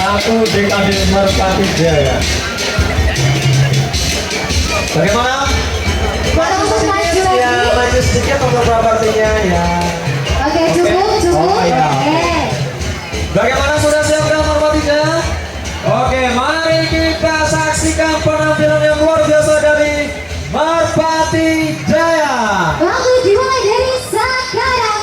Satu dekade Merpati Jaya. Bagaimana? Maju lagi. Ya, maju sedikit untuk propertinya ya. Oke, cukup. Oh, iya. Oke. Bagaimana, sudah siapkan Merpatinya? Oke, mari kita saksikan penampilan yang luar biasa dari Merpati Jaya. Waktu dimulai dari sekarang.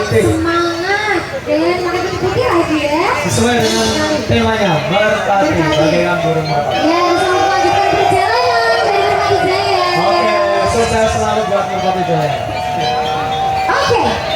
Semangat dan makin ikuti lagi ya. Sesuai dengan temanya, Merpati bagaikan burung merpati. Ya, selamat melanjutkan perjalanan dari Merpati Jaya. Oke, sukses selalu buat Merpati Jaya. Oke.